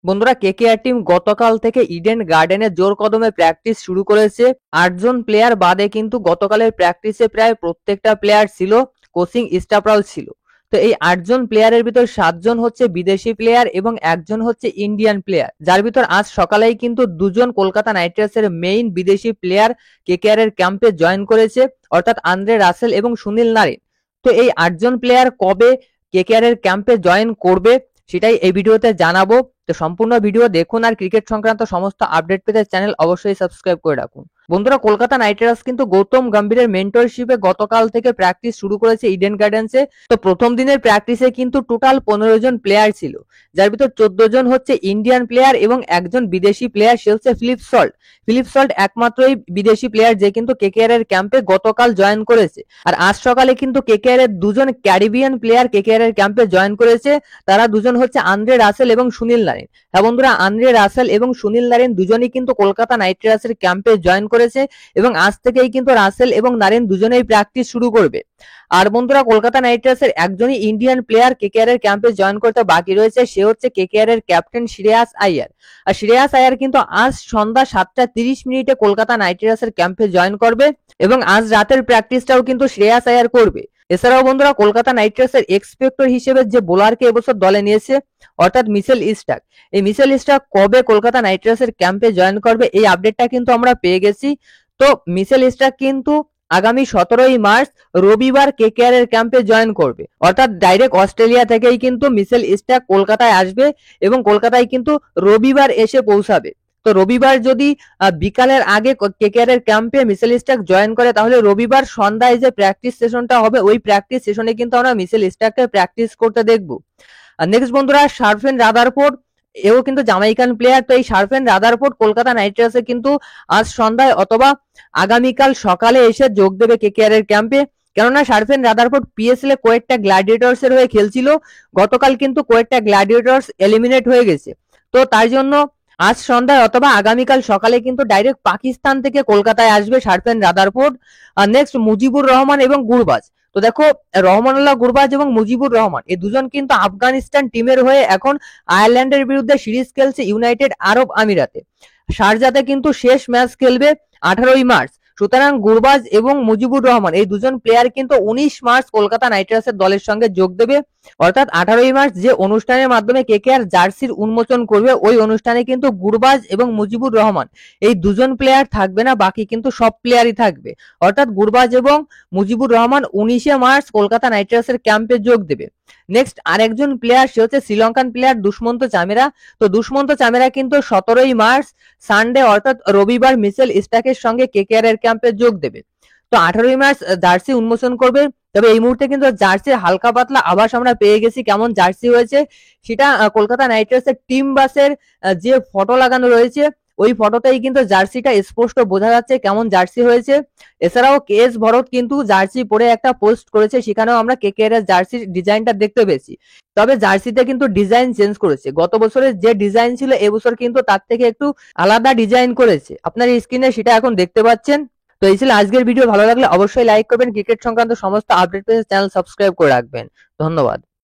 বন্ধুরা, KKR team গতকাল থেকে ইডেন গার্ডেনে জোর কদমে প্র্যাকটিস শুরু করেছে। ৮ জন প্লেয়ার বাদে কিন্তু গতকালের প্র্যাকটিসে প্রায় প্রত্যেকটা প্লেয়ার ছিল, কোচিং স্টাফরাও ছিল। তো এই ৮ জন প্লেয়ারের ভিতর ৭ জন হচ্ছে বিদেশি প্লেয়ার এবং একজন হচ্ছে ইন্ডিয়ান প্লেয়ার, যার ভিতর আজ সকালেই কিন্তু দুজন কলকাতা নাইট রাইডার্সের মেইন বিদেশি প্লেয়ার কেকেআর এর ক্যাম্পে জয়েন করেছে, অর্থাৎ আন্দ্রে রাসেল এবং সুনীল নারিন। তো এই ৮ জন প্লেয়ার কবে কেকেআর এর ক্যাম্পে জয়েন করবে সেটাই এই ভিডিওতে জানাবো। তো সম্পূর্ণ ভিডিও দেখুন আর ক্রিকেট সংক্রান্ত সমস্ত আপডেট পেতে চ্যানেল অবশ্যই সাবস্ক্রাইব করে রাখুন। বন্ধুরা, কলকাতা নাইট রাইডার্স কিন্তু গৌতম গম্ভীরের মেন্টরশিপে গতকাল থেকে প্র্যাকটিস শুরু করেছে ইডেন গার্ডেন্সে। তো প্রথম দিনের প্র্যাকটিসে কিন্তু টোটাল 15 জন প্লেয়ার ছিল, যার ভিতর 14 জন হচ্ছে ইন্ডিয়ান প্লেয়ার এবং একজন বিদেশি প্লেয়ার, সে হচ্ছে ফিলিপ সল্ট। ফিলিপ সল্ট একমাত্রই বিদেশি প্লেয়ার যে কিন্তু কেকেআর এর ক্যাম্পে গতকাল জয়েন করেছে। আর আজ সকালে কিন্তু কেকেআর এর দুজন ক্যারিবিয়ান প্লেয়ার কেকেআর এর ক্যাম্পে জয়েন করেছে। তারা দুজন হচ্ছে আন্দ্রে রাসেল এবং সুনীল নারিন। হ্যাঁ বন্ধুরা, আন্দ্রে রাসেল এবং সুনীল নারিন দুজনেই কিন্তু কলকাতা নাইট রাইডার্সের ক্যাম্পে জয়েন করেছে এবং আজ থেকেই কিন্তু রাসেল এবং নারিন দুজনেই প্র্যাকটিস শুরু করবে। আর বন্ধুরা, কলকাতা নাইট রাইডার্সের একজনই ইন্ডিয়ান প্লেয়ার কেকেআর এর ক্যাম্পে জয়েন করতে বাকি রয়েছে, সে হচ্ছে কেকেআর এর ক্যাপ্টেন শ্রেয়াস আইয়ার। আর শ্রেয়াস আইয়ার কিন্তু আজ সন্ধ্যা 7:30 কলকাতা নাইট রাইডার্সের ক্যাম্পে জয়েন করবে এবং আজ রাতের প্র্যাকটিসটাও কিন্তু শ্রেয়াস আইয়ার করবে। এছাড়াও বন্ধুরা, কলকাতা নাইট রাইডার্সের এক্সপেক্টর হিসেবে যে বোলারকে এবছর দলে নিয়েছে, অর্থাৎ মিচেল স্টার্ক, এই মিচেল স্টার্ক কবে কলকাতা নাইট রাইডার্সের ক্যাম্পে জয়েন করবে এই আপডেটটা কিন্তু আমরা পেয়ে গেছি। তো মিচেল স্টার্ক কিন্তু আগামী 17ই মার্চ রবিবার কেকেআর এর ক্যাম্পে জয়েন করবে, অর্থাৎ ডাইরেক্ট অস্ট্রেলিয়া থেকেই কিন্তু মিচেল স্টার্ক কলকাতায় আসবে এবং কলকাতায় কিন্তু রবিবার এসে পৌঁছাবে। তো রবিবার যদি বিকালের আগে কেকেআর এর ক্যাম্পে মিচেল স্টার্ক জয়েন করে, তাহলে রবিবার সন্ধ্যায় যে প্র্যাকটিস সেশনটা হবে ওই প্র্যাকটিস সেশনে কিন্তু আমরা মিচেল স্টার্ককে প্র্যাকটিস করতে দেখবো। আর নেক্সট বন্ধুরা, শার্ফেন রাদারফোর্ড, এও কিন্তু জামাইকান প্লেয়ার। তো এই শার্ফেন রাদারফোর্ড কলকাতা নাইট রাইডার্সে কিন্তু আজ সন্ধ্যায় অথবা আগামীকাল সকালে এসে যোগ দেবে কেকেআর এর ক্যাম্পে। কেননা শার্ফেন রাদারফোর্ড পিএসএল এ কয়েকটা গ্ল্যাডিয়েটর্স এর হয়ে খেলছিল, গতকাল কিন্তু কয়েকটা গ্ল্যাডিয়েটর্স এলিমিনেট হয়ে গেছে। তো তার জন্য আজ সন্ধ্যায় অথবা আগামীকাল সকালে কিন্তু ডাইরেক্ট পাকিস্তান থেকে কলকাতায় আসবে শার্ফেন রাদারফোর্ড। আর নেক্সট মুজিবুর রহমান এবং গুরবাজ। তো দেখো, রহমানুল্লাহ গুরবাজ এবং মুজিবুর রহমান এই দুজন কিন্তু আফগানিস্তান টিমের হয়ে এখন আয়ারল্যান্ডের বিরুদ্ধে সিরিজ খেলছে ইউনাইটেড আরব আমিরাতে। শারজাতে কিন্তু শেষ ম্যাচ খেলবে 18ই মার্চ। সুতরাং গুরবাজ এবং মুজিবুর রহমান এই দুজন প্লেয়ার কিন্তু 19 মার্চ কলকাতা নাইট রাইডার্সের দলের সঙ্গে যোগ দেবে, অর্থাৎ 18ই মার্চ যে অনুষ্ঠানের মাধ্যমে কেকেআর জার্সির উন্মোচন করবে ওই অনুষ্ঠানে কিন্তু গুরবাজ এবং মুজিবুর রহমান এই দুজন প্লেয়ার থাকবে না, বাকি কিন্তু সব প্লেয়ারই থাকবে। অর্থাৎ গুরবাজ এবং মুজিবুর রহমান 19শে মার্চ কলকাতা নাইট রাইডার্সের ক্যাম্পে যোগ দেবে। নেক্সট আরেকজন প্লেয়ার, সে হচ্ছে শ্রীলঙ্কান প্লেয়ার দুষ্মন্ত চামেরা। তো দুষ্মন্ত চামেরা কিন্তু 17ই মার্চ সানডে অর্থাৎ রবিবার মিচেল স্টার্কের সঙ্গে কেকেআর এর ক্যাম্পে যোগ দেবে। তো 18ই মার্চ জার্সি উন্মোচন করবে। তবে এই মুহূর্তে কিন্তু জার্সির হালকা পাতলা আভাস আমরা পেয়ে গেছি কেমন জার্সি হয়েছে সেটা। কলকাতা নাইট রাইডার্সের টিম বাসের যে ফটো লাগানো রয়েছে ওই ফটোতেই কিন্তু জার্সিটা স্পষ্ট বোঝা যাচ্ছে কেমন জার্সি হয়েছে। এছাড়াও কেএস ভরত কিন্তু জার্সি পরে একটা পোস্ট করেছে, সেখানেও আমরা কেকেআর এর জার্সির ডিজাইনটা দেখতে পেয়েছি। তবে জার্সিতে কিন্তু ডিজাইন চেঞ্জ করেছে, গত বছরের যে ডিজাইন ছিল এবছর কিন্তু তার থেকে একটু আলাদা ডিজাইন করেছে। আপনার স্ক্রিনে সেটা এখন দেখতে পাচ্ছেন। তো এই ছিল আজকের ভিডিও। ভালো লাগলে অবশ্যই লাইক করবেন, ক্রিকেট সংক্রান্ত সমস্ত আপডেট পেতে চ্যানেল সাবস্ক্রাইব করে রাখবেন। ধন্যবাদ।